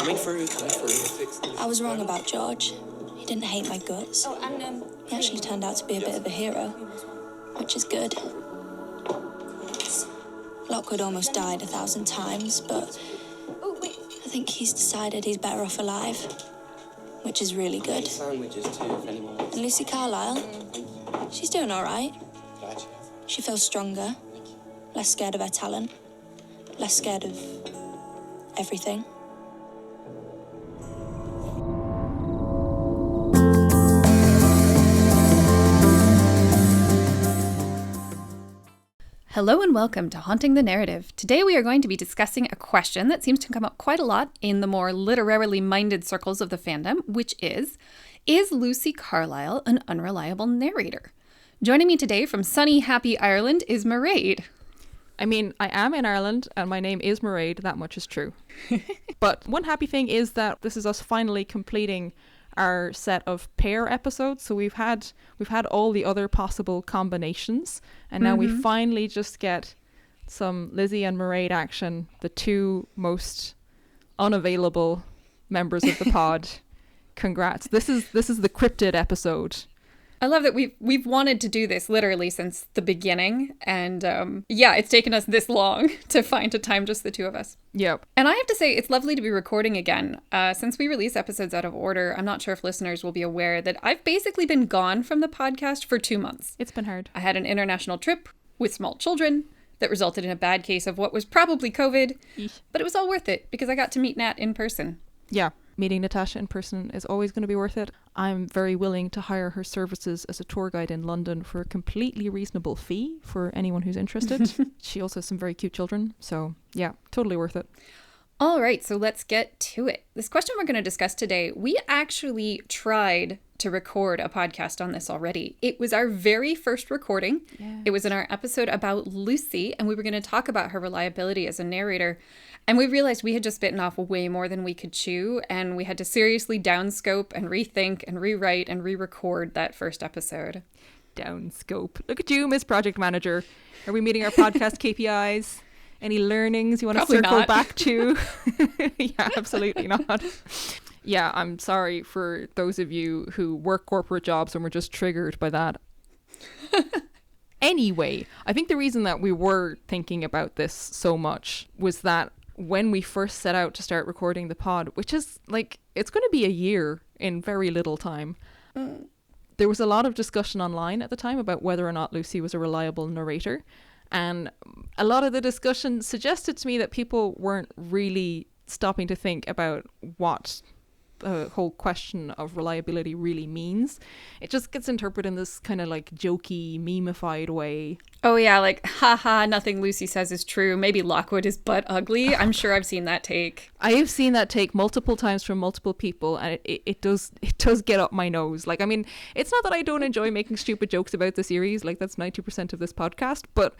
Coming through. I was wrong about George. He didn't hate my guts. He actually turned out to be a bit of a hero, which is good. Lockwood almost died 1,000 times, but I think he's decided he's better off alive, which is really good. Sandwiches too, if anyone wants. And Lucy Carlyle, she's doing all right. Glad you. She feels stronger, less scared of her talent, less scared of everything. Hello and welcome to Haunting the Narrative. Today we are going to be discussing a question that seems to come up quite a lot in the more literarily minded circles of the fandom, which is Lucy Carlyle an unreliable narrator? Joining me today from sunny, happy Ireland is Mairead. I mean, I am in Ireland and my name is Mairead, that much is true. But one happy thing is that this is us finally completing our set of pair episodes. So we've had all the other possible combinations, and now we finally just get some Lizzie and Mairead action, the two most unavailable members of the pod. Congrats. This is the cryptid episode. I love that we've wanted to do this literally since the beginning, and it's taken us this long to find a time, just the two of us. Yep. And I have to say, it's lovely to be recording again. Since we release episodes out of order, I'm not sure if listeners will be aware that I've basically been gone from the podcast for 2 months. It's been hard. I had an international trip with small children that resulted in a bad case of what was probably COVID, but it was all worth it because I got to meet Nat in person. Yeah. Meeting Natasha in person is always going to be worth it. I'm very willing to hire her services as a tour guide in London for a completely reasonable fee for anyone who's interested. She also has some very cute children. So yeah, totally worth it. All right, so let's get to it. This question we're going to discuss today, we actually tried to record a podcast on this already. It was our very first recording. Yes. It was in our episode about Lucy, and we were going to talk about her reliability as a narrator. And we realized we had just bitten off way more than we could chew, and we had to seriously downscope and rethink and rewrite and re-record that first episode. Downscope. Look at you, Miss Project Manager. Are we meeting our podcast KPIs? Any learnings you want to circle back to? Yeah, absolutely not. Yeah, I'm sorry for those of you who work corporate jobs and were just triggered by that. Anyway, I think the reason that we were thinking about this so much was that when we first set out to start recording the pod, which is like, it's going to be a year in very little time. There was a lot of discussion online at the time about whether or not Lucy was a reliable narrator. And a lot of the discussion suggested to me that people weren't really stopping to think about what the whole question of reliability really means. It just gets interpreted in this kind of like jokey, meme-ified way. Oh yeah, like, haha, nothing Lucy says is true. Maybe Lockwood is butt ugly. I'm sure I've seen that take. I have seen that take multiple times from multiple people, and it does get up my nose. Like, I mean, it's not that I don't enjoy making stupid jokes about the series, like that's 90% of this podcast, but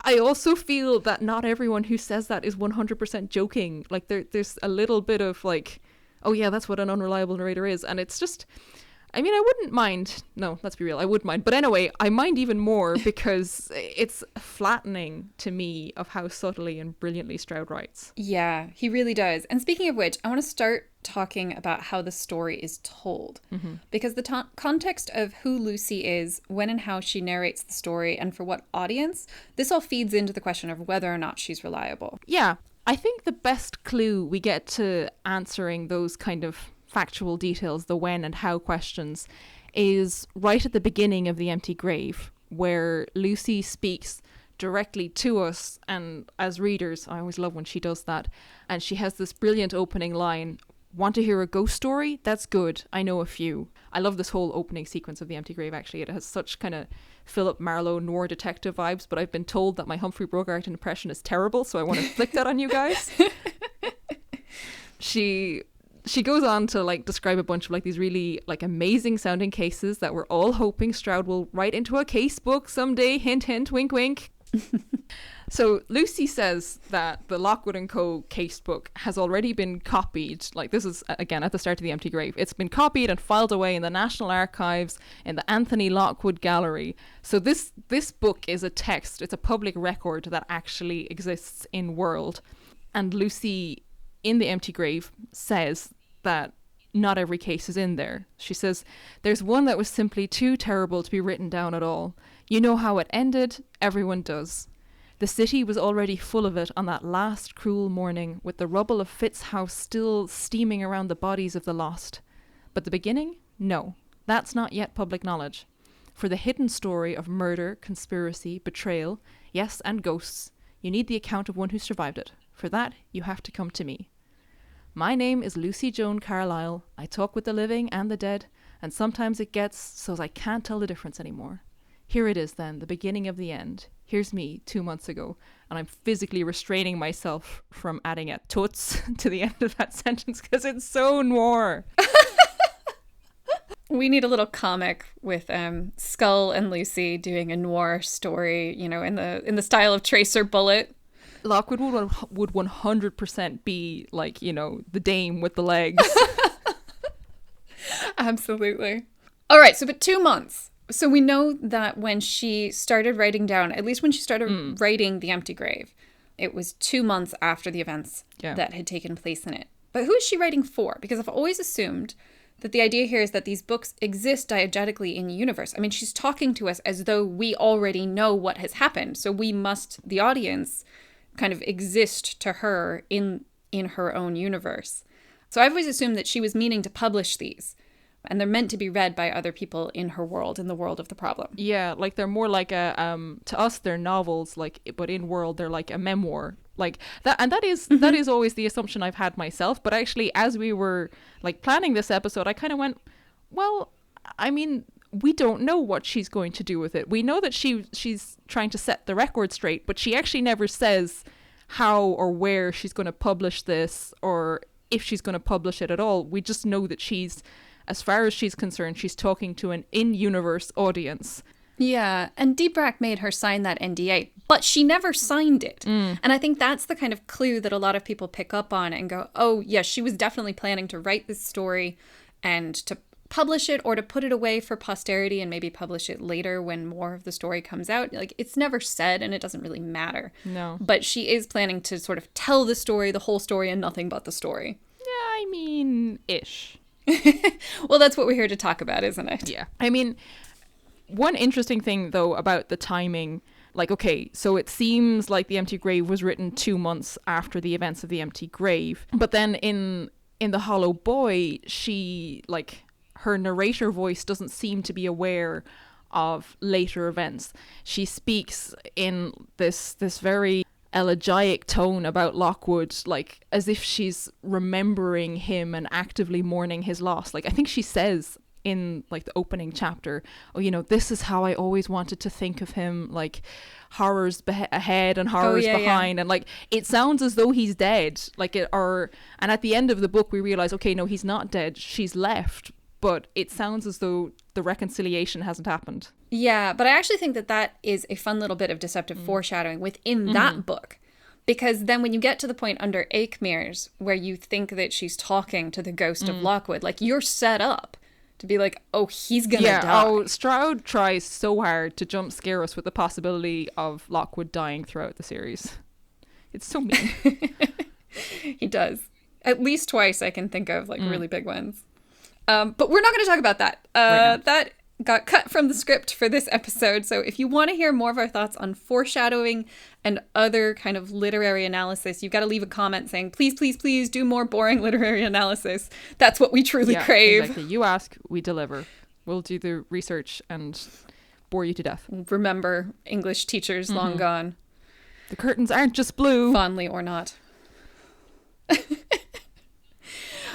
I also feel that not everyone who says that is 100% joking. Like there's a little bit of like, oh yeah, that's what an unreliable narrator is. And it's just, I mean, I wouldn't mind. No, let's be real, I would mind. But anyway, I mind even more because it's flattening to me of how subtly and brilliantly Stroud writes. Yeah, he really does. And speaking of which, I want to start talking about how the story is told. Because the context of who Lucy is, when and how she narrates the story, and for what audience, this all feeds into the question of whether or not she's reliable. Yeah. I think the best clue we get to answering those kind of factual details, the when and how questions, is right at the beginning of The Empty Grave, where Lucy speaks directly to us, and as readers, I always love when she does that, and she has this brilliant opening line, "Want to hear a ghost story? That's good. I know a few." I love this whole opening sequence of The Empty Grave, actually. It has such kind of Philip Marlowe noir detective vibes, but I've been told that my Humphrey Bogart impression is terrible, so I want to flick that on you guys. She goes on to like describe a bunch of like these really like amazing sounding cases that we're all hoping Stroud will write into a case book someday. Hint, hint, wink, wink. So Lucy says that the Lockwood & Co. casebook has already been copied. Like, this is, again, at the start of The Empty Grave. It's been copied and filed away in the National Archives in the Anthony Lockwood Gallery. So this book is a text. It's a public record that actually exists in world. And Lucy in The Empty Grave says that not every case is in there. She says, "There's one that was simply too terrible to be written down at all. You know how it ended, everyone does. The city was already full of it on that last cruel morning, with the rubble of Fitt's house still steaming around the bodies of the lost. But the beginning? No, that's not yet public knowledge. For the hidden story of murder, conspiracy, betrayal, yes, and ghosts, you need the account of one who survived it. For that, you have to come to me. My name is Lucy Joan Carlyle. I talk with the living and the dead, and sometimes it gets so I can't tell the difference anymore. Here it is then, the beginning of the end. Here's me 2 months ago, and I'm physically restraining myself from adding a toots to the end of that sentence because it's so noir." We need a little comic with Skull and Lucy doing a noir story, you know, in the style of Tracer Bullet. Lockwood would 100% be like, you know, the dame with the legs. Absolutely. All right, so but 2 months. So we know that when she started writing down, at least when she started writing The Empty Grave, it was 2 months after the events that had taken place in it. But who is she writing for? Because I've always assumed that the idea here is that these books exist diegetically in the universe. I mean, she's talking to us as though we already know what has happened. So we must, the audience, kind of exist to her in her own universe. So I've always assumed that she was meaning to publish these, and they're meant to be read by other people in her world, in the world of the problem. Yeah, like they're more like a to us they're novels, like, but in world they're like a memoir, like that. And that is that is always the assumption I've had myself. But actually, as we were like planning this episode, I kind of went, well, I mean, we don't know what she's going to do with it. We know that she's trying to set the record straight, but she actually never says how or where she's going to publish this, or if she's going to publish it at all. We just know that she's, as far as she's concerned, she's talking to an in-universe audience. Yeah, and Deepak made her sign that NDA, but she never signed it. And I think that's the kind of clue that a lot of people pick up on and go, oh, yeah, she was definitely planning to write this story and to publish it, or to put it away for posterity and maybe publish it later when more of the story comes out. Like, it's never said, and it doesn't really matter. No. But she is planning to sort of tell the story, the whole story, and nothing but the story. Yeah, I mean, ish. Well, that's what we're here to talk about, isn't it? Yeah. I mean, one interesting thing, though, about the timing, like, okay, so it seems like The Empty Grave was written 2 months after the events of The Empty Grave. But then in The Hollow Boy, she, like, her narrator voice doesn't seem to be aware of later events. She speaks in this very elegiac tone about Lockwood, like as if she's remembering him and actively mourning his loss. Like, I think she says in like the opening chapter, oh, you know, this is how I always wanted to think of him, like horrors ahead and horrors behind. And like, it sounds as though he's dead, like and at the end of the book we realize, okay, no, he's not dead, she's left, but it sounds as though the reconciliation hasn't happened. Yeah, but I actually think that is a fun little bit of deceptive foreshadowing within that book. Because then when you get to the point under Aikmir's where you think that she's talking to the ghost of Lockwood, like, you're set up to be like, oh, he's gonna die. Oh, Stroud tries so hard to jump scare us with the possibility of Lockwood dying throughout the series. It's so mean. He does. At least twice I can think of, like, really big ones. But we're not going to talk about that. Right, that got cut from the script for this episode. So if you want to hear more of our thoughts on foreshadowing and other kind of literary analysis, you've got to leave a comment saying, please, please, please do more boring literary analysis. That's what we truly crave. Exactly. You ask, we deliver. We'll do the research and bore you to death. Remember, English teachers long gone. The curtains aren't just blue. Fondly or not.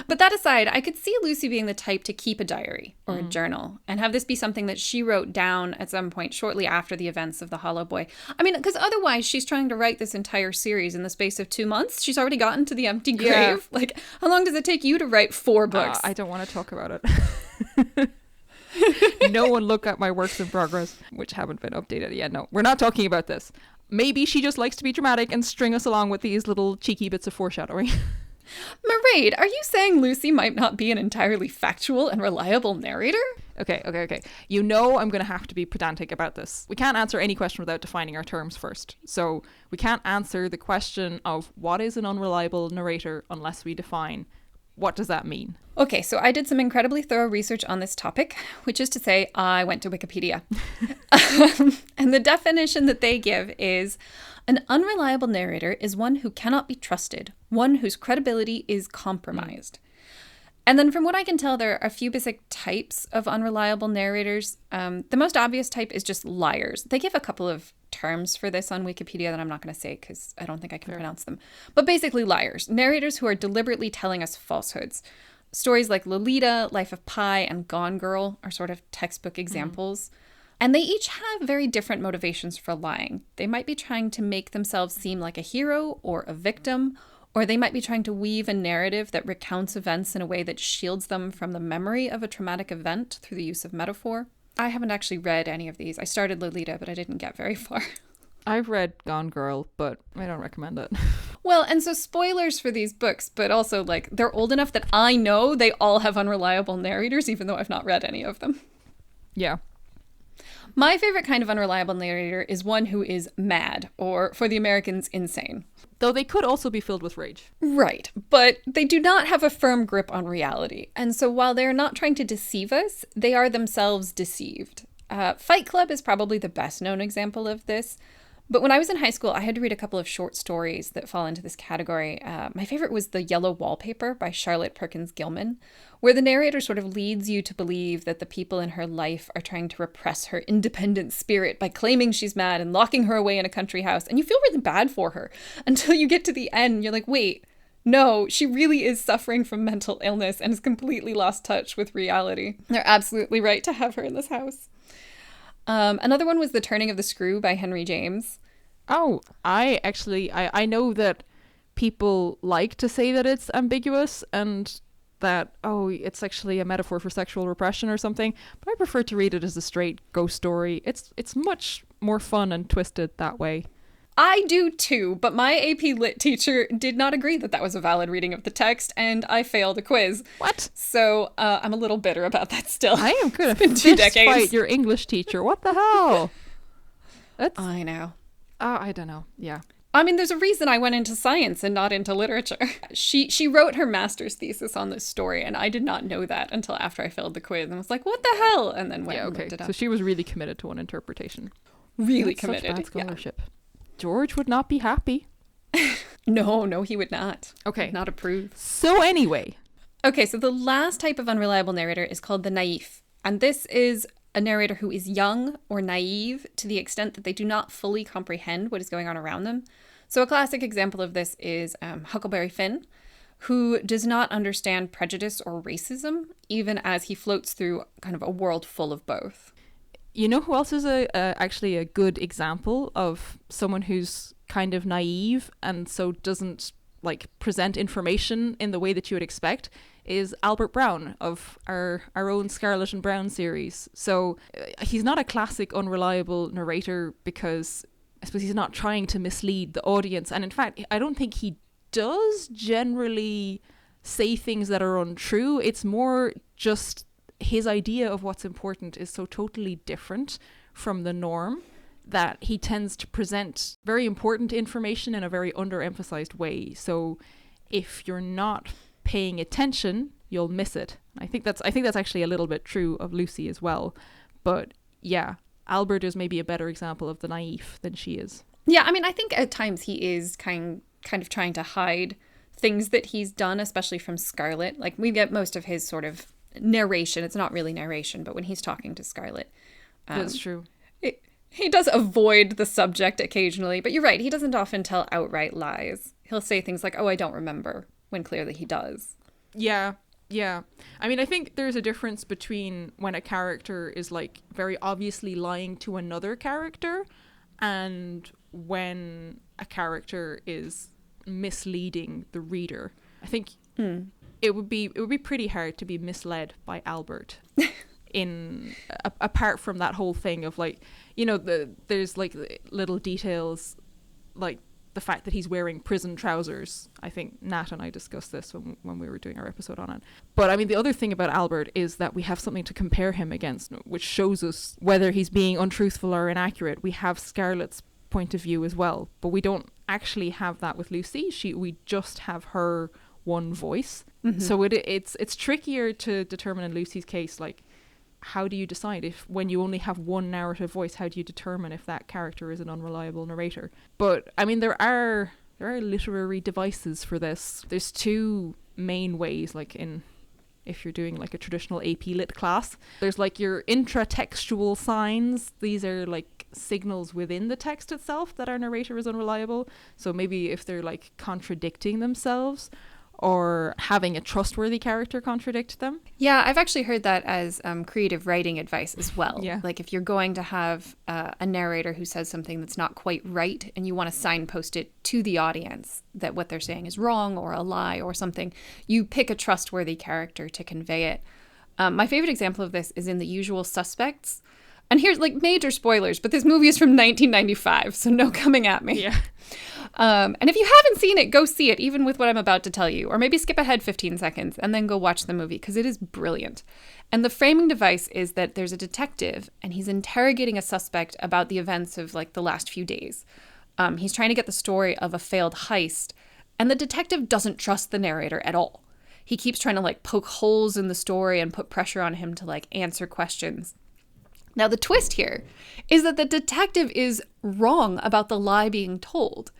But that aside, I could see Lucy being the type to keep a diary or a journal and have this be something that she wrote down at some point shortly after the events of The Hollow Boy. I mean, because otherwise she's trying to write this entire series in the space of 2 months. She's already gotten to The Empty Grave. Yeah. Like, how long does it take you to write 4 books? I don't want to talk about it. No one look at my works in progress, which haven't been updated yet. No, we're not talking about this. Maybe she just likes to be dramatic and string us along with these little cheeky bits of foreshadowing. Mairead, are you saying Lucy might not be an entirely factual and reliable narrator? Okay. You know I'm going to have to be pedantic about this. We can't answer any question without defining our terms first. So we can't answer the question of what is an unreliable narrator unless we define what does that mean. Okay, so I did some incredibly thorough research on this topic, which is to say I went to Wikipedia. And the definition that they give is an unreliable narrator is one who cannot be trusted, one whose credibility is compromised. And then from what I can tell, there are a few basic types of unreliable narrators. The most obvious type is just liars. They give a couple of terms for this on Wikipedia that I'm not going to say because I don't think I can pronounce them. But basically liars, narrators who are deliberately telling us falsehoods. Stories like Lolita, Life of Pi, and Gone Girl are sort of textbook examples. And they each have very different motivations for lying. They might be trying to make themselves seem like a hero or a victim, or they might be trying to weave a narrative that recounts events in a way that shields them from the memory of a traumatic event through the use of metaphor. I haven't actually read any of these. I started Lolita, but I didn't get very far. I've read Gone Girl, but I don't recommend it. Well, and so spoilers for these books, but also like they're old enough that I know they all have unreliable narrators, even though I've not read any of them. Yeah. My favorite kind of unreliable narrator is one who is mad, or for the Americans, insane. Though they could also be filled with rage. Right, but they do not have a firm grip on reality. And so while they're not trying to deceive us, they are themselves deceived. Fight Club is probably the best known example of this. But when I was in high school, I had to read a couple of short stories that fall into this category. My favorite was The Yellow Wallpaper by Charlotte Perkins Gilman, where the narrator sort of leads you to believe that the people in her life are trying to repress her independent spirit by claiming she's mad and locking her away in a country house. And you feel really bad for her until you get to the end. You're like, wait, no, she really is suffering from mental illness and has completely lost touch with reality. They're absolutely right to have her in this house. Another one was The Turning of the Screw by Henry James. Oh, I know that people like to say that it's ambiguous and that, it's actually a metaphor for sexual repression or something, but I prefer to read it as a straight ghost story. It's much more fun and twisted that way. I do too, but my AP Lit teacher did not agree that that was a valid reading of the text, and I failed a quiz. What? So I'm a little bitter about that still. I am going to fist fight your English teacher. What the hell? I know. I don't know. Yeah. I mean, there's a reason I went into science and not into literature. She wrote her master's thesis on this story, and I did not know that until after I failed the quiz and was like, what the hell? And then went and looked it up. So she was really committed to one interpretation. Really That's committed. Such bad scholarship. Yeah. George would not be happy. No, he would not. Okay. Would not approve. So anyway. Okay, so the last type of unreliable narrator is called the naïf. And this is a narrator who is young or naive to the extent that they do not fully comprehend what is going on around them. So a classic example of this is Huckleberry Finn, who does not understand prejudice or racism, even as he floats through kind of a world full of both. You know who else is actually a good example of someone who's kind of naive and so doesn't like present information in the way that you would expect is Albert Brown of our own Scarlet and Brown series. So he's not a classic unreliable narrator because I suppose he's not trying to mislead the audience. And in fact, I don't think he does generally say things that are untrue. It's more just his idea of what's important is so totally different from the norm that he tends to present very important information in a very underemphasized way. So if you're not paying attention, you'll miss it. I think that's actually a little bit true of Lucy as well. But yeah, Albert is maybe a better example of the naive than she is. Yeah, I mean, I think at times he is kind of trying to hide things that he's done, especially from Scarlet. Like we get most of his sort of narration. It's not really narration, but when he's talking to Scarlet. That's true. He does avoid the subject occasionally, but you're right. He doesn't often tell outright lies. He'll say things like, I don't remember, when clearly he does. Yeah. I mean, I think there's a difference between when a character is like very obviously lying to another character and when a character is misleading the reader. I think it would be pretty hard to be misled by Albert in apart from that whole thing of like, you know, there's like little details like the fact that he's wearing prison trousers. I think Nat and I discussed this when we were doing our episode on it. But I mean, the other thing about Albert is that we have something to compare him against, which shows us whether he's being untruthful or inaccurate. We have Scarlett's point of view as well, but we don't actually have that with Lucy. We just have her one voice. Mm-hmm. So it's trickier to determine in Lucy's case, like, how do you decide if, when you only have one narrative voice, how do you determine if that character is an unreliable narrator? But I mean, there are literary devices for this. There's two main ways, like if you're doing like a traditional AP Lit class, there's like your intratextual signs. These are like signals within the text itself that our narrator is unreliable. So maybe if they're like contradicting themselves, or having a trustworthy character contradict them. Yeah, I've actually heard that as creative writing advice as well. Yeah. Like if you're going to have a narrator who says something that's not quite right and you want to signpost it to the audience that what they're saying is wrong or a lie or something, you pick a trustworthy character to convey it. My favorite example of this is in The Usual Suspects. And here's like major spoilers, but this movie is from 1995, so no coming at me. Yeah. And if you haven't seen it, go see it, even with what I'm about to tell you. Or maybe skip ahead 15 seconds and then go watch the movie, because it is brilliant. And the framing device is that there's a detective and he's interrogating a suspect about the events of like the last few days. He's trying to get the story of a failed heist, and the detective doesn't trust the narrator at all. He keeps trying to like poke holes in the story and put pressure on him to like answer questions. Now, the twist here is that the detective is wrong about the lie being told.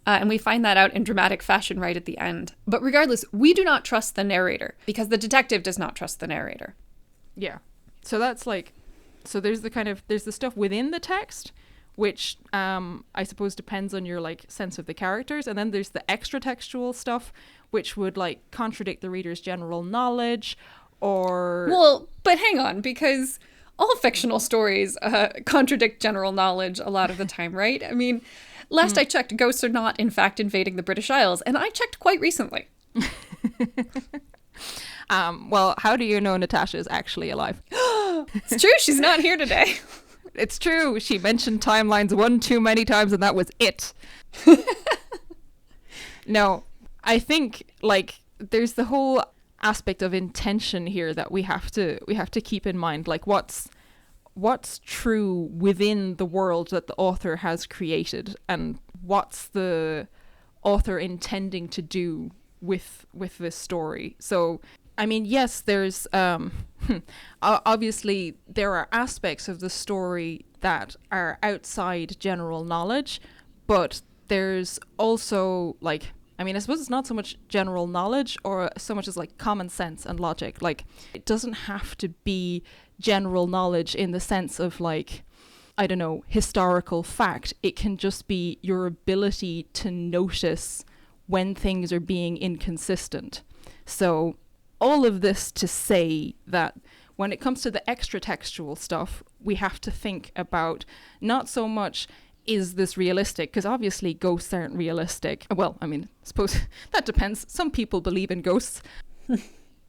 And we find that out in dramatic fashion right at the end. But regardless, we do not trust the narrator because the detective does not trust the narrator. Yeah. So that's like, so there's the stuff within the text, which I suppose depends on your like sense of the characters. And then there's the extra textual stuff, which would like contradict the reader's general knowledge or... Well, but hang on, because... all fictional stories contradict general knowledge a lot of the time, right? I mean, last I checked, ghosts are not, in fact, invading the British Isles, and I checked quite recently. Well, how do you know Natasha is actually alive? It's true, she's not here today. It's true, she mentioned timelines one too many times, and that was it. No, I think, like, there's the whole aspect of intention here that we have to keep in mind, like what's true within the world that the author has created, and what's the author intending to do with this story. So I mean, yes, there's obviously there are aspects of the story that are outside general knowledge, but there's also like, I mean, I suppose it's not so much general knowledge or so much as like common sense and logic. Like, it doesn't have to be general knowledge in the sense of like, I don't know, historical fact. It can just be your ability to notice when things are being inconsistent. So all of this to say that when it comes to the extra textual stuff, we have to think about not so much, is this realistic? Because obviously ghosts aren't realistic. Well, I mean, I suppose that depends. Some people believe in ghosts.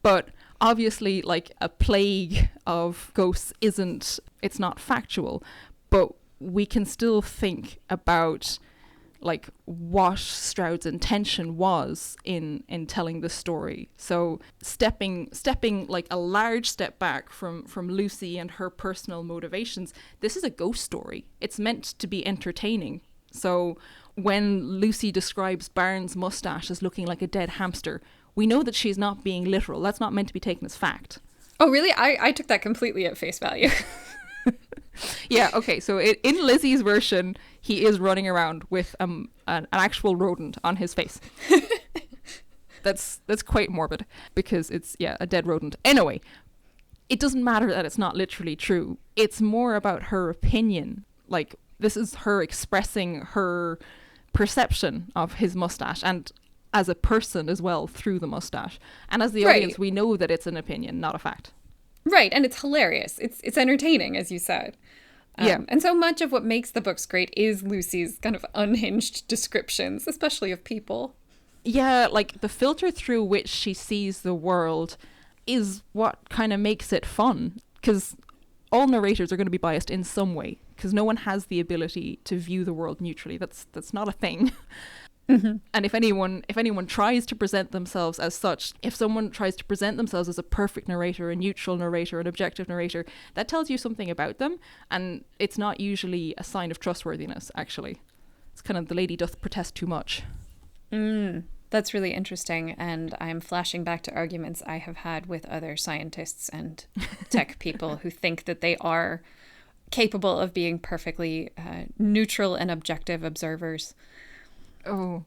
But obviously, like, a plague of ghosts it's not factual. But we can still think about, like, what Stroud's intention was in telling the story. So stepping like a large step back from Lucy and her personal motivations, this is a ghost story. It's meant to be entertaining. So when Lucy describes Barnes' mustache as looking like a dead hamster, we know that she's not being literal. That's not meant to be taken as fact. Oh, really? I took that completely at face value. Yeah, okay, so in Lizzie's version, he is running around with an actual rodent on his face. That's quite morbid, because it's, yeah, a dead rodent. Anyway, it doesn't matter that it's not literally true. It's more about her opinion. Like, this is her expressing her perception of his mustache, and as a person as well through the mustache. And as the audience, we know that it's an opinion, not a fact. Right, and it's hilarious. It's entertaining, as you said. Yeah. And so much of what makes the books great is Lucy's kind of unhinged descriptions, especially of people. Yeah, like the filter through which she sees the world is what kind of makes it fun. Because all narrators are going to be biased in some way, because no one has the ability to view the world neutrally. That's not a thing. And if anyone tries to present themselves as such, if someone tries to present themselves as a perfect narrator, a neutral narrator, an objective narrator, that tells you something about them, and it's not usually a sign of trustworthiness, actually. It's kind of the lady doth protest too much. That's really interesting, and I'm flashing back to arguments I have had with other scientists and tech people who think that they are capable of being perfectly neutral and objective observers. Oh,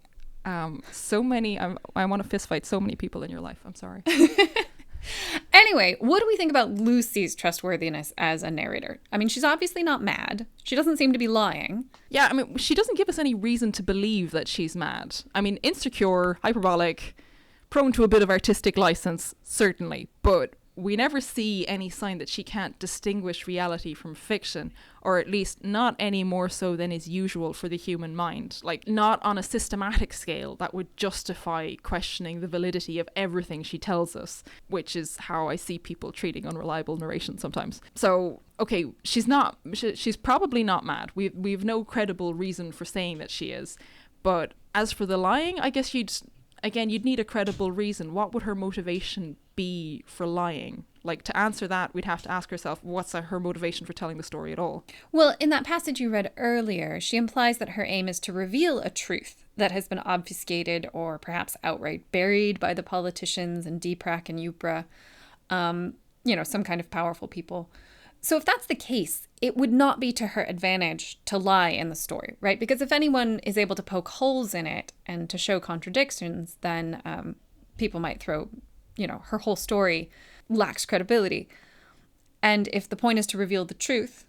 so many. I want to fist fight so many people in your life. I'm sorry. Anyway, what do we think about Lucy's trustworthiness as a narrator? I mean, she's obviously not mad. She doesn't seem to be lying. Yeah, I mean, she doesn't give us any reason to believe that she's mad. I mean, insecure, hyperbolic, prone to a bit of artistic license, certainly, but we never see any sign that she can't distinguish reality from fiction, or at least not any more so than is usual for the human mind. Like, not on a systematic scale that would justify questioning the validity of everything she tells us, which is how I see people treating unreliable narration sometimes. So, okay, she's probably not mad. We've no credible reason for saying that she is. But as for the lying, I guess you'd need a credible reason. What would her motivation be for lying? Like, to answer that, we'd have to ask ourselves, what's her motivation for telling the story at all? Well, in that passage you read earlier, she implies that her aim is to reveal a truth that has been obfuscated or perhaps outright buried by the politicians and Deepak and Yupra, some kind of powerful people. So if that's the case, it would not be to her advantage to lie in the story, right? Because if anyone is able to poke holes in it and to show contradictions, then people might throw, her whole story lacks credibility. And if the point is to reveal the truth.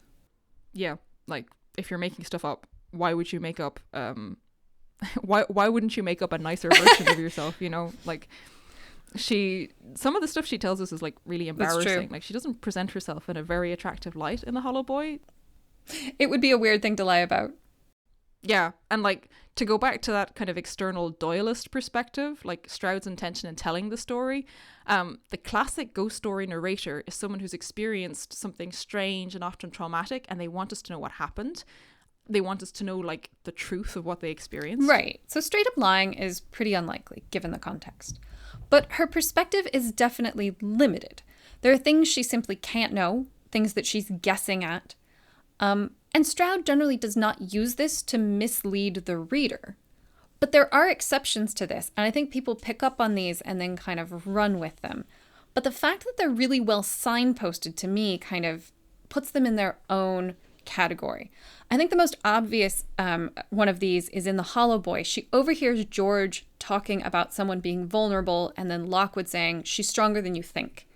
Yeah, like, if you're making stuff up, why would you make up, why wouldn't you make up a nicer version of yourself, Like, some of the stuff she tells us is like really embarrassing. Like, she doesn't present herself in a very attractive light in The Hollow Boy. It would be a weird thing to lie about. Yeah, and like, to go back to that kind of external Doyleist perspective, like Stroud's intention in telling the story, the classic ghost story narrator is someone who's experienced something strange and often traumatic, and they want us to know what happened. They want us to know, like, the truth of what they experienced. Right. So straight up lying is pretty unlikely, given the context. But her perspective is definitely limited. There are things she simply can't know, things that she's guessing at. And Stroud generally does not use this to mislead the reader. But there are exceptions to this, and I think people pick up on these and then kind of run with them. But the fact that they're really well signposted, to me, kind of puts them in their own category. I think the most obvious one of these is in The Hollow Boy. She overhears George talking about someone being vulnerable, and then Lockwood saying, she's stronger than you think.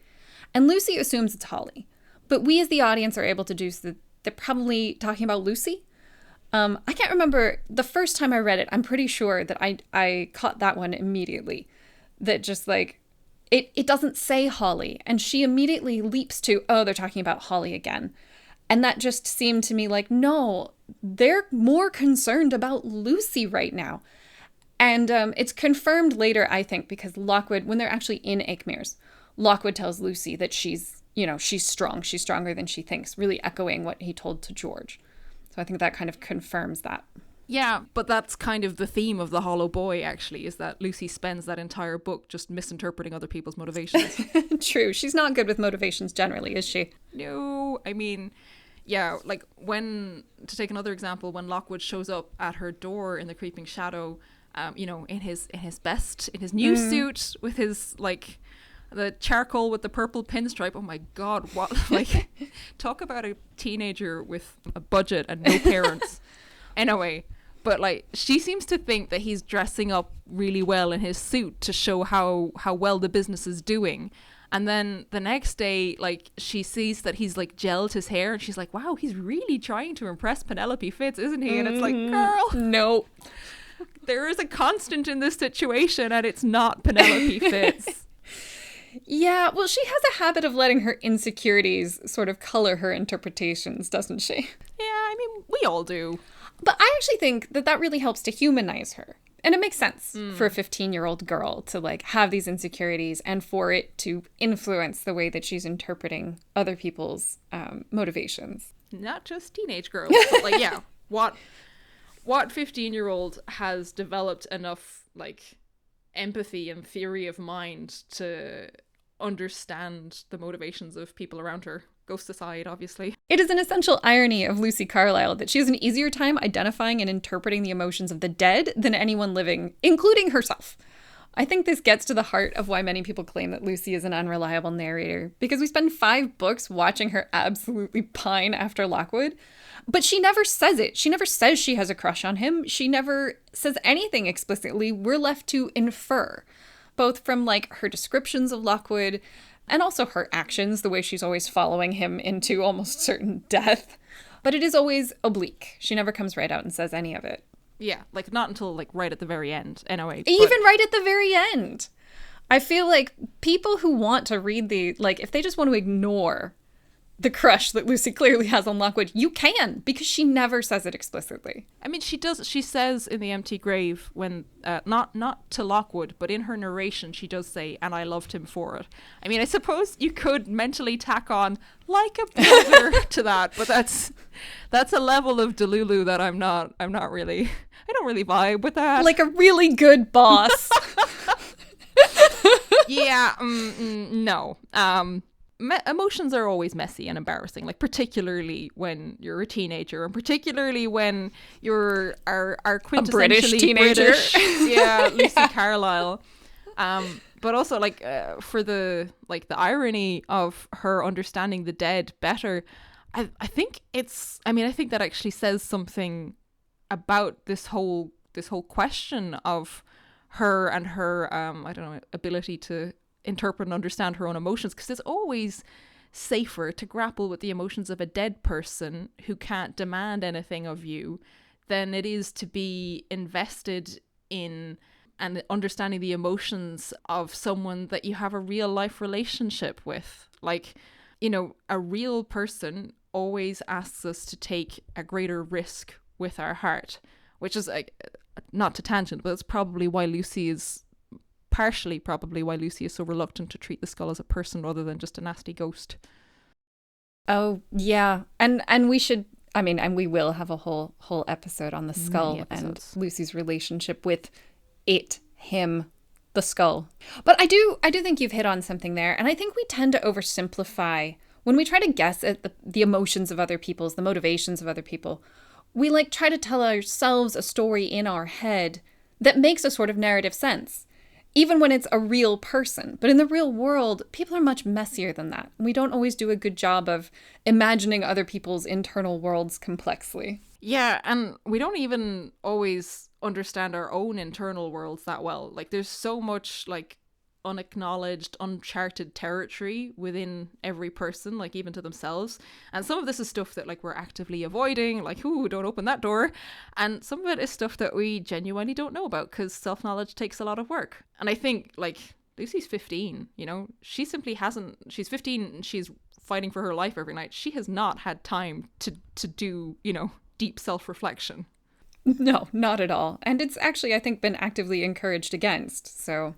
And Lucy assumes it's Holly. But we as the audience are able to deduce that they're probably talking about Lucy. I can't remember the first time I read it. I'm pretty sure that I caught that one immediately. That just like, it doesn't say Holly. And she immediately leaps to, oh, they're talking about Holly again. And that just seemed to me like, no, they're more concerned about Lucy right now. And it's confirmed later, I think, because Lockwood, when they're actually in Aikmere's, Lockwood tells Lucy that she's strong. She's stronger than she thinks, really echoing what he told to George. So I think that kind of confirms that. Yeah, but that's kind of the theme of The Hollow Boy, actually, is that Lucy spends that entire book just misinterpreting other people's motivations. True. She's not good with motivations generally, is she? No, I mean, yeah, like to take another example, when Lockwood shows up at her door in The Creeping Shadow, in his new suit with his, like, the charcoal with the purple pinstripe. Oh my God, what, like, talk about a teenager with a budget and no parents. Anyway, but like, she seems to think that he's dressing up really well in his suit to show how well the business is doing. And then the next day, like, she sees that he's like gelled his hair, and she's like, wow, he's really trying to impress Penelope Fitz, isn't he? And it's like, girl, no, there is a constant in this situation, and it's not Penelope Fitz. Yeah, well, she has a habit of letting her insecurities sort of color her interpretations, doesn't she? Yeah, I mean, we all do. But I actually think that really helps to humanize her. And it makes sense for a 15-year-old girl to, like, have these insecurities and for it to influence the way that she's interpreting other people's motivations. Not just teenage girls, but, like, yeah, what what 15-year-old has developed enough like empathy and theory of mind to understand the motivations of people around her? Ghosts aside, obviously. It is an essential irony of Lucy Carlyle that she has an easier time identifying and interpreting the emotions of the dead than anyone living, including herself. I think this gets to the heart of why many people claim that Lucy is an unreliable narrator, because we spend 5 books watching her absolutely pine after Lockwood, but she never says it. She never says she has a crush on him. She never says anything explicitly. We're left to infer, both from like her descriptions of Lockwood and also her actions, the way she's always following him into almost certain death. But it is always oblique. She never comes right out and says any of it. Yeah, like not until like right at the very end, anyway. Even right at the very end. I feel like people who want to read like, if they just want to ignore the crush that Lucy clearly has on Lockwood, you can, because she never says it explicitly. I mean, she says in The Empty Grave, when not to Lockwood, but in her narration, she does say, "and I loved him for it." I mean, I suppose you could mentally tack on like a brother to that, but that's a level of Delulu that I don't really vibe with that. Like a really good boss. Yeah, no. Emotions are always messy and embarrassing, like particularly when you're a teenager, and particularly when you're our quintessentially a British teenager. British, yeah, Lucy Carlyle. But also like for the irony of her understanding the dead better, I think that actually says something about this whole question of her and her ability to interpret and understand her own emotions, because it's always safer to grapple with the emotions of a dead person who can't demand anything of you than it is to be invested in and understanding the emotions of someone that you have a real life relationship with. Like, you know, a real person always asks us to take a greater risk with our heart, which is like, not to tangent, but it's partially probably why Lucy is so reluctant to treat the skull as a person rather than just a nasty ghost. Oh, yeah. And we should, and we will have a whole episode on the skull and Lucy's relationship with him, the skull. But I do think you've hit on something there. And I think we tend to oversimplify when we try to guess at the emotions of other people, the motivations of other people. We like try to tell ourselves a story in our head that makes a sort of narrative sense, even when it's a real person. But in the real world, people are much messier than that. We don't always do a good job of imagining other people's internal worlds complexly. Yeah, and we don't even always understand our own internal worlds that well. Like, there's so much like unacknowledged, uncharted territory within every person, like even to themselves. And some of this is stuff that like we're actively avoiding, like, ooh, don't open that door. And some of it is stuff that we genuinely don't know about, because self-knowledge takes a lot of work. And I think like Lucy's 15, you know, she's 15 and she's fighting for her life every night. She has not had time to do, you know, deep self-reflection. No, not at all. And it's actually, I think, been actively encouraged against, so...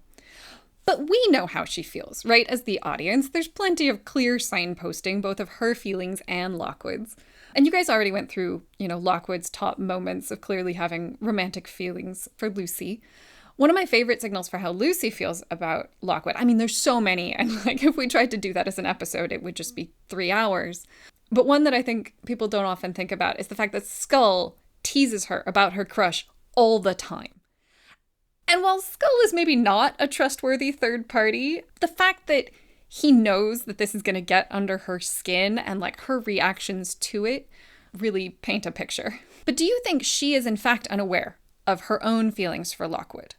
But we know how she feels, right? As the audience, there's plenty of clear signposting, both of her feelings and Lockwood's. And you guys already went through, you know, Lockwood's top moments of clearly having romantic feelings for Lucy. One of my favorite signals for how Lucy feels about Lockwood, there's so many, and like if we tried to do that as an episode, it would just be 3 hours. But one that I think people don't often think about is the fact that Skull teases her about her crush all the time. And while Skull is maybe not a trustworthy third party, the fact that he knows that this is going to get under her skin and like her reactions to it really paint a picture. But do you think she is in fact unaware of her own feelings for Lockwood?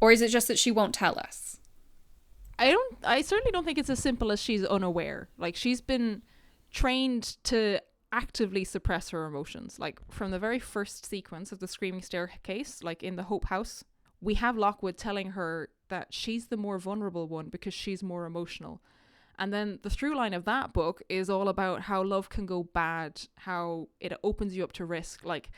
Or is it just that she won't tell us? I certainly don't think it's as simple as she's unaware. Like, she's been trained to actively suppress her emotions. Like, from the very first sequence of the Screaming Staircase, like in the Hope House, we have Lockwood telling her that she's the more vulnerable one because she's more emotional. And then the through line of that book is all about how love can go bad, how it opens you up to risk. Like,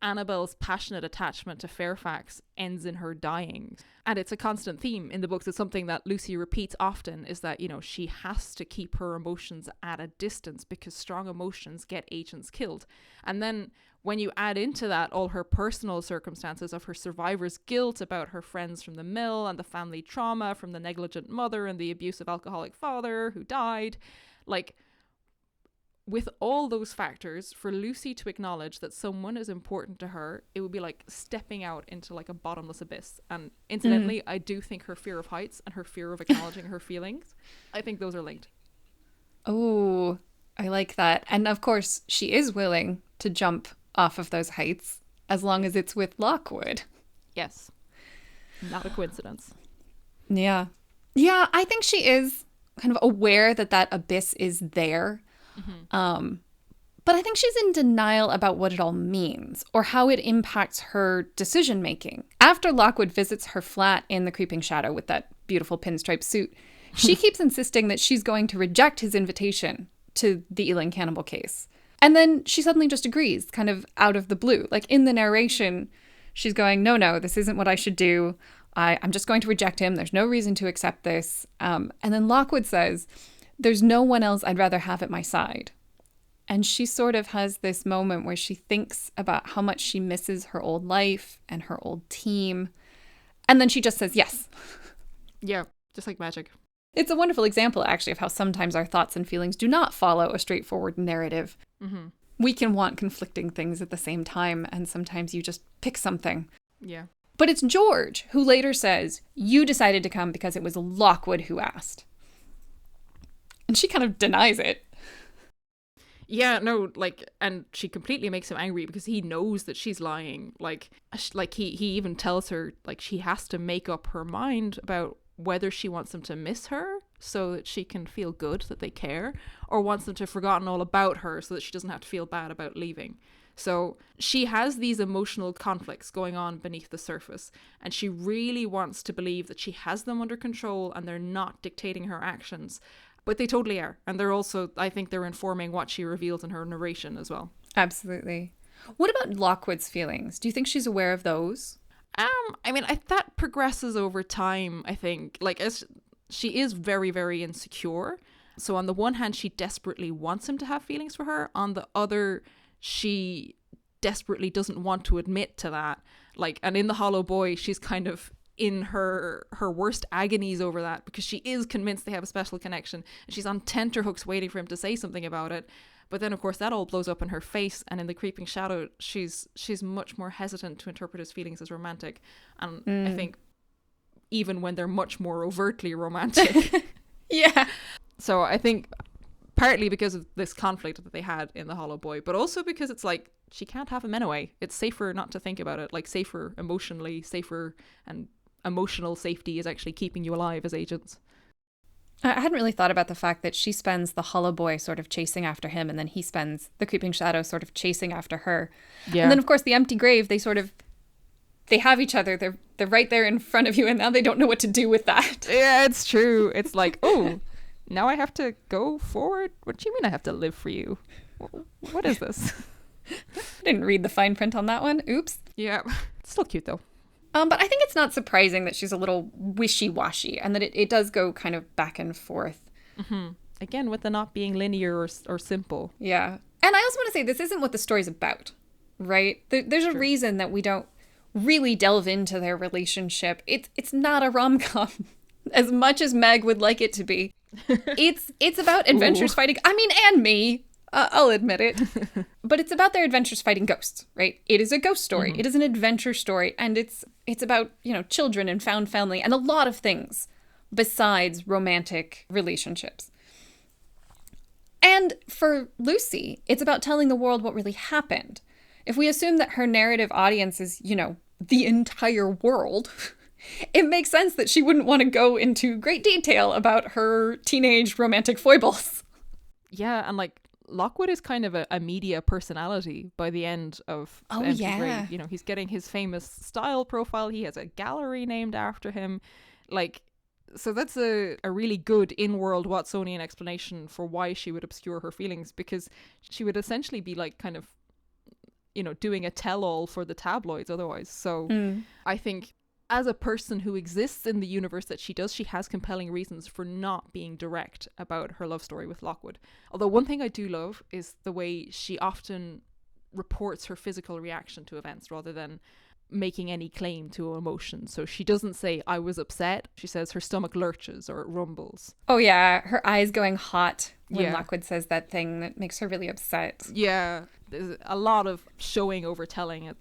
Annabelle's passionate attachment to Fairfax ends in her dying. And it's a constant theme in the books. It's something that Lucy repeats often, is that, you know, she has to keep her emotions at a distance because strong emotions get agents killed. And then when you add into that all her personal circumstances of her survivor's guilt about her friends from the mill and the family trauma from the negligent mother and the abusive alcoholic father who died, like, with all those factors, for Lucy to acknowledge that someone is important to her, it would be like stepping out into like a bottomless abyss. And incidentally, I do think her fear of heights and her fear of acknowledging her feelings, I think those are linked. Oh, I like that. And of course, she is willing to jump off of those heights as long as it's with Lockwood. Yes. Not a coincidence. Yeah. Yeah, I think she is kind of aware that that abyss is there. But I think she's in denial about what it all means or how it impacts her decision making. After Lockwood visits her flat in the Creeping Shadow with that beautiful pinstripe suit, she keeps insisting that she's going to reject his invitation to the Ealing cannibal case. And then she suddenly just agrees, kind of out of the blue. Like in the narration, she's going, no, this isn't what I should do. I'm just going to reject him. There's no reason to accept this. And then Lockwood says, there's no one else I'd rather have at my side. And she sort of has this moment where she thinks about how much she misses her old life and her old team. And then she just says yes. Yeah, just like magic. It's a wonderful example, actually, of how sometimes our thoughts and feelings do not follow a straightforward narrative. We can want conflicting things at the same time, and sometimes you just pick something. Yeah. But it's George who later says, you decided to come because it was Lockwood who asked. And she kind of denies it. Yeah, no, like, and she completely makes him angry because he knows that she's lying. Like he even tells her, like, she has to make up her mind about whether she wants them to miss her so that she can feel good that they care, or wants them to have forgotten all about her so that she doesn't have to feel bad about leaving. So she has these emotional conflicts going on beneath the surface, and she really wants to believe that she has them under control and they're not dictating her actions. But they totally are. And they're also, I think they're informing what she reveals in her narration as well. Absolutely. What about Lockwood's feelings? Do you think she's aware of those? I mean, that progresses over time, I think. Like, as she is very, very insecure. So on the one hand, she desperately wants him to have feelings for her. On the other, she desperately doesn't want to admit to that. Like, and in The Hollow Boy, she's kind of in her worst agonies over that because she is convinced they have a special connection and she's on tenterhooks waiting for him to say something about it. But then, of course, that all blows up in her face, and in The Creeping Shadow, she's much more hesitant to interpret his feelings as romantic. And I think even when they're much more overtly romantic. Yeah. So I think partly because of this conflict that they had in The Hollow Boy, but also because it's like, she can't have him anyway. It's safer not to think about it. Like, safer emotionally, safer, and emotional safety is actually keeping you alive as agents. I hadn't really thought about the fact that she spends the Hollow Boy sort of chasing after him, and then he spends the Creeping Shadow sort of chasing after her. Yeah. And then, of course, the Empty Grave, they have each other. They're right there in front of you, and now they don't know what to do with that. Yeah, it's true. It's like, oh, now I have to go forward? What do you mean I have to live for you? What is this? I didn't read the fine print on that one. Oops. Yeah. It's still cute, though. But I think it's not surprising that she's a little wishy-washy and that it does go kind of back and forth. Mm-hmm. Again, with the not being linear or simple. Yeah. And I also want to say this isn't what the story's about, right? There's a reason that we don't really delve into their relationship. It's not a rom-com as much as Meg would like it to be. It's about adventures fighting. I mean, and me. I'll admit it. But it's about their adventures fighting ghosts, right? It is a ghost story. Mm-hmm. It is an adventure story. And it's about, children and found family and a lot of things besides romantic relationships. And for Lucy, it's about telling the world what really happened. If we assume that her narrative audience is, the entire world, it makes sense that she wouldn't want to go into great detail about her teenage romantic foibles. Yeah, and Lockwood is kind of a media personality by the end of the Empty Grave. He's getting his famous style profile. He has a gallery named after him. So that's a really good in-world Watsonian explanation for why she would obscure her feelings, because she would essentially be doing a tell-all for the tabloids otherwise. So I think as a person who exists in the universe that she does, she has compelling reasons for not being direct about her love story with Lockwood. Although one thing I do love is the way she often reports her physical reaction to events rather than making any claim to emotion. So she doesn't say, I was upset. She says her stomach lurches or it rumbles. Oh, yeah. Her eyes going hot when Yeah. Lockwood says that thing that makes her really upset. Yeah, there's a lot of showing over telling.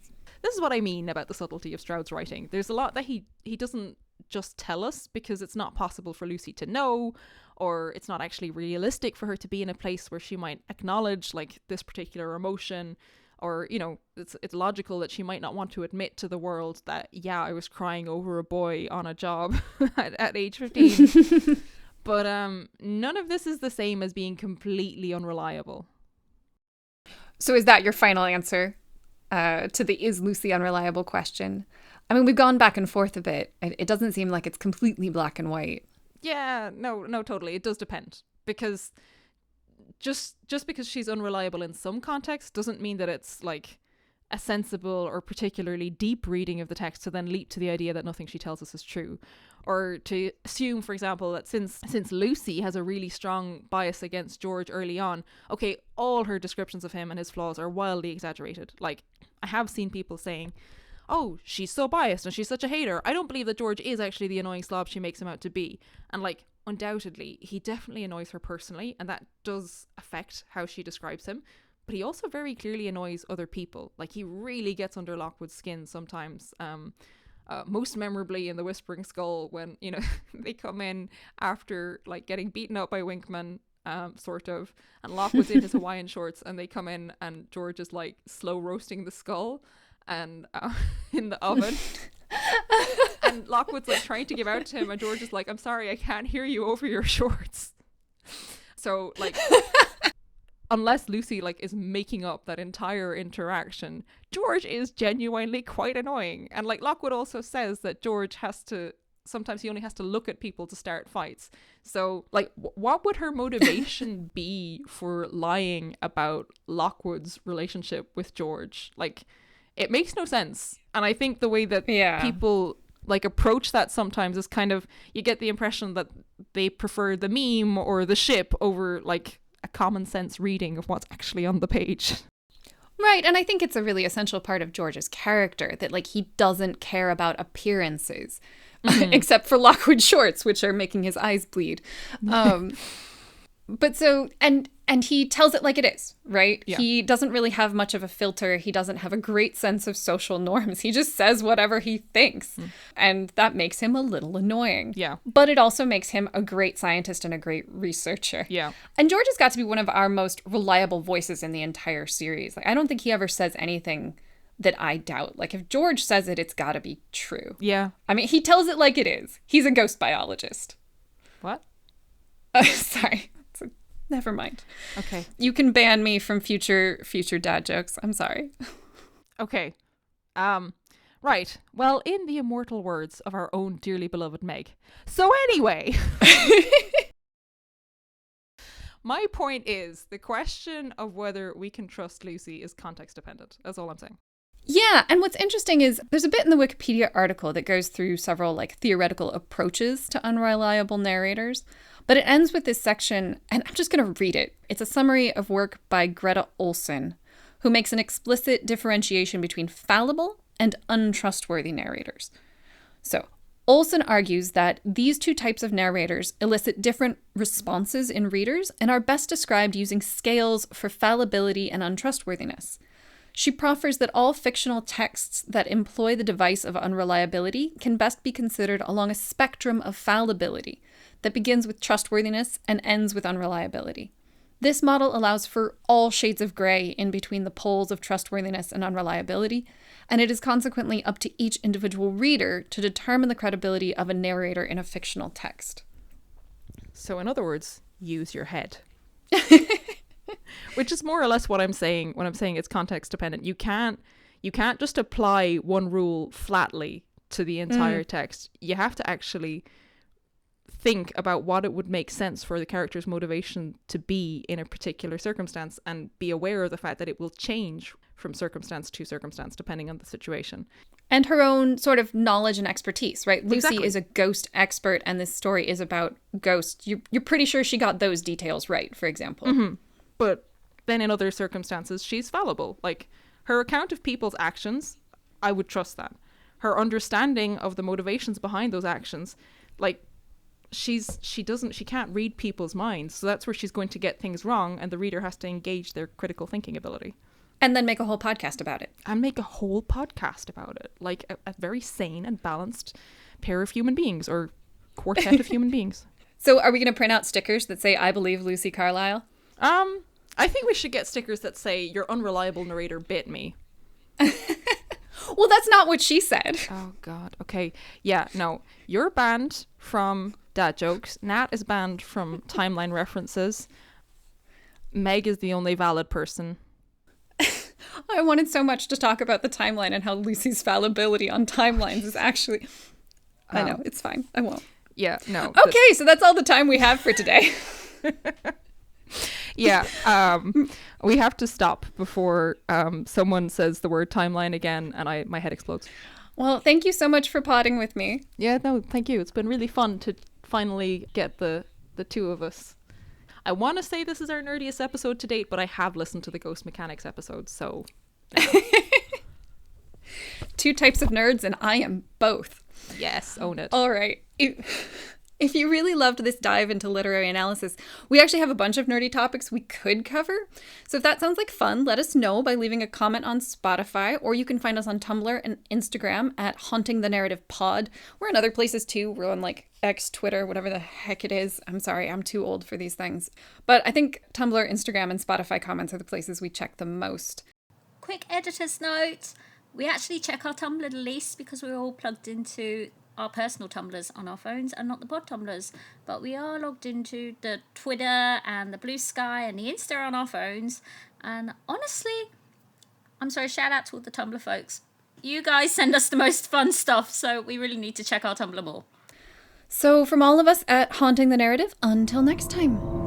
This is what I mean about the subtlety of Stroud's writing. There's a lot that he doesn't just tell us because it's not possible for Lucy to know, or it's not actually realistic for her to be in a place where she might acknowledge like this particular emotion, or, you know, it's logical that she might not want to admit to the world that, yeah, I was crying over a boy on a job at age 15. But none of this is the same as being completely unreliable. So is that your final answer to the is Lucy unreliable question? I mean, we've gone back and forth a bit. It doesn't seem like it's completely black and white. Yeah, no, totally. It does depend. Because just because she's unreliable in some contexts doesn't mean that it's like a sensible or particularly deep reading of the text to then leap to the idea that nothing she tells us is true. Or to assume, for example, that since Lucy has a really strong bias against George early on, okay, all her descriptions of him and his flaws are wildly exaggerated. Like, I have seen people saying, oh, she's so biased and she's such a hater. I don't believe that George is actually the annoying slob she makes him out to be. And like, undoubtedly, he definitely annoys her personally, and that does affect how she describes him. But he also very clearly annoys other people. Like, he really gets under Lockwood's skin sometimes. Most memorably in The Whispering Skull, when, you know, they come in after like getting beaten up by Winkman, sort of, and Lockwood's in his Hawaiian shorts, and they come in and George is like slow roasting the skull and in the oven. And Lockwood's like trying to give out to him, and George is like, I'm sorry, I can't hear you over your shorts. So like, unless Lucy like is making up that entire interaction, George is genuinely quite annoying. And like, Lockwood also says that George sometimes he only has to look at people to start fights. So like, what would her motivation be for lying about Lockwood's relationship with George? Like, it makes no sense. And I think the way that people like approach that sometimes is kind of, you get the impression that they prefer the meme or the ship over like a common sense reading of what's actually on the page. Right, and I think it's a really essential part of George's character that like he doesn't care about appearances, except for Lockwood shorts, which are making his eyes bleed. But so, and he tells it like it is, right? Yeah. He doesn't really have much of a filter. He doesn't have a great sense of social norms. He just says whatever he thinks. And that makes him a little annoying. Yeah. But it also makes him a great scientist and a great researcher. Yeah. And George has got to be one of our most reliable voices in the entire series. Like, I don't think he ever says anything that I doubt. Like, if George says it, it's got to be true. Yeah. I mean, he tells it like it is. He's a ghost biologist. What? Sorry. Never mind. Okay. You can ban me from future dad jokes. I'm sorry. Okay. Right. Well, in the immortal words of our own dearly beloved Meg. So anyway, my point is the question of whether we can trust Lucy is context dependent. That's all I'm saying. Yeah, and what's interesting is there's a bit in the Wikipedia article that goes through several like theoretical approaches to unreliable narrators, but it ends with this section, and I'm just going to read it. It's a summary of work by Greta Olson, who makes an explicit differentiation between fallible and untrustworthy narrators. So, Olson argues that these two types of narrators elicit different responses in readers and are best described using scales for fallibility and untrustworthiness. She proffers that all fictional texts that employ the device of unreliability can best be considered along a spectrum of fallibility that begins with trustworthiness and ends with unreliability. This model allows for all shades of gray in between the poles of trustworthiness and unreliability, and it is consequently up to each individual reader to determine the credibility of a narrator in a fictional text. So in other words, use your head. Which is more or less what I'm saying when I'm saying it's context dependent. You can't just apply one rule flatly to the entire text. You have to actually think about what it would make sense for the character's motivation to be in a particular circumstance, and be aware of the fact that it will change from circumstance to circumstance depending on the situation. And her own sort of knowledge and expertise, right? Exactly. Lucy is a ghost expert, and this story is about ghosts. You're pretty sure she got those details right, for example. Mm-hmm. But then in other circumstances, she's fallible. Like, her account of people's actions, I would trust that. Her understanding of the motivations behind those actions, like, she can't read people's minds. So that's where she's going to get things wrong, and the reader has to engage their critical thinking ability. And then make a whole podcast about it. And make a whole podcast about it. Like a very sane and balanced pair of human beings, or quartet of human beings. So are we going to print out stickers that say, I believe Lucy Carlisle? I think we should get stickers that say, your unreliable narrator bit me. Well, that's not what she said. Oh, God. Okay. Yeah, no. You're banned from dad jokes. Nat is banned from timeline references. Meg is the only valid person. I wanted so much to talk about the timeline and how Lucy's fallibility on timelines is actually... I know, it's fine. I won't. Yeah, no. Okay, so that's all the time we have for today. Yeah, we have to stop before someone says the word timeline again and my head explodes. Well, thank you so much for potting with me. Yeah, no, thank you. It's been really fun to finally get the two of us. I want to say this is our nerdiest episode to date, but I have listened to the Ghost Mechanics episode, so... Two types of nerds, and I am both. Yes, own it. All right. If you really loved this dive into literary analysis, we actually have a bunch of nerdy topics we could cover. So if that sounds like fun, let us know by leaving a comment on Spotify, or you can find us on Tumblr and Instagram at Haunting the Narrative Pod. We're in other places too. We're on like X, Twitter, whatever the heck it is. I'm sorry, I'm too old for these things. But I think Tumblr, Instagram, and Spotify comments are the places we check the most. Quick editor's note. We actually check our Tumblr the least because we're all plugged into our personal Tumblrs on our phones and not the pod Tumblrs. But we are logged into the Twitter and the Blue Sky and the Insta on our phones. And honestly, I'm sorry, shout out to all the Tumblr folks. You guys send us the most fun stuff, so we really need to check our Tumblr more. So from all of us at Haunting the Narrative, until next time.